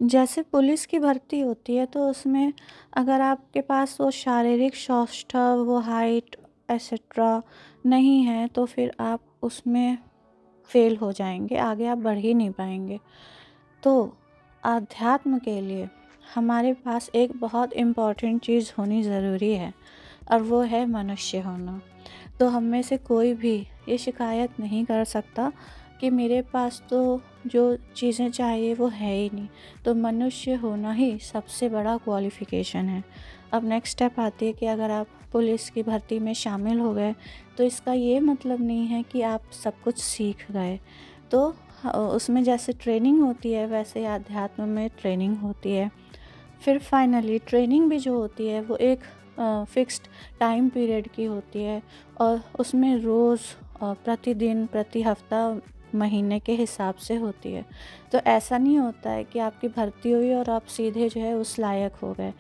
जैसे पुलिस की भर्ती होती है तो उसमें अगर आपके पास वो शारीरिक सौष्ठव, वो हाइट एक्सेट्रा नहीं है तो फिर आप उसमें फ़ेल हो जाएँगे, आगे आप बढ़ ही नहीं पाएँगे। तो आध्यात्म के लिए हमारे पास एक बहुत इम्पोर्टेंट चीज़ होनी ज़रूरी है और वो है मनुष्य होना। तो हम में से कोई भी ये शिकायत नहीं कर सकता कि मेरे पास तो जो चीज़ें चाहिए वो है ही नहीं। तो मनुष्य होना ही सबसे बड़ा क्वालिफ़िकेशन है। अब नेक्स्ट स्टेप आती है कि अगर आप पुलिस की भर्ती में शामिल हो गए तो इसका ये मतलब नहीं है कि आप सब कुछ सीख गए। तो उसमें जैसे ट्रेनिंग होती है वैसे ही अध्यात्म में ट्रेनिंग होती है। फिर फाइनली ट्रेनिंग भी जो होती है वो एक फ़िक्स्ड टाइम पीरियड की होती है और उसमें रोज़ प्रतिदिन, प्रति हफ़्ता, महीने के हिसाब से होती है। तो ऐसा नहीं होता है कि आपकी भर्ती हुई और आप सीधे जो है उस लायक हो गए।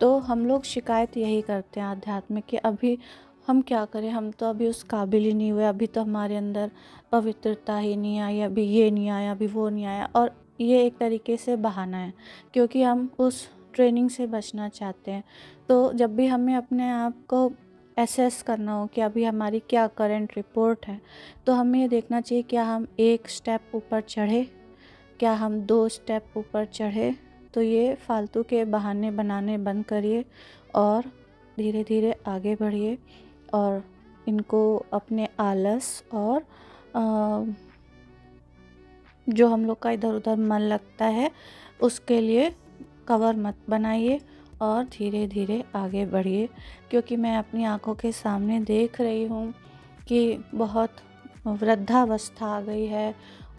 तो हम लोग शिकायत यही करते हैं आध्यात्म की, अभी हम क्या करें, हम तो अभी उस काबिल ही नहीं हुए, अभी तो हमारे अंदर पवित्रता ही नहीं आई, अभी ये नहीं आया, अभी वो नहीं आया। और ये एक तरीके से बहाना है क्योंकि हम उस ट्रेनिंग से बचना चाहते हैं। तो जब भी हमें अपने आप को एसेस करना हो कि अभी हमारी क्या करंट रिपोर्ट है, तो हमें ये देखना चाहिए क्या हम एक स्टेप ऊपर चढ़े, क्या हम 2 स्टेप ऊपर चढ़े। तो ये फालतू के बहाने बनाने बंद करिए और धीरे-धीरे आगे बढ़िए और इनको अपने आलस और अ, जो हम लोग का इधर-उधर मन लगता है उसके लिए कवर मत बनाइए और धीरे-धीरे आगे बढ़िए। क्योंकि मैं अपनी आँखों के सामने देख रही हूँ कि बहुत वृद्धावस्था आ गई है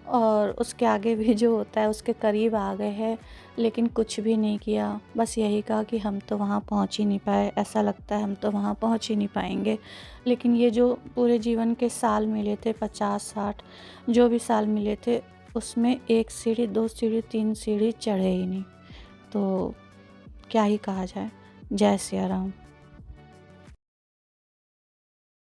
और उसके आगे भी जो होता है उसके करीब आ गए हैं, लेकिन कुछ भी नहीं किया। बस यही कहा कि हम तो वहाँ पहुँच ही नहीं पाए, ऐसा लगता है हम तो वहाँ पहुँच ही नहीं पाएँगे। लेकिन ये जो पूरे जीवन के साल मिले थे 50-60 जो भी साल मिले थे उसमें 1 सीढ़ी, 2 सीढ़ी, 3 सीढ़ी चढ़े ही नहीं। तो क्या ही कहा जाए। जय सिया राम।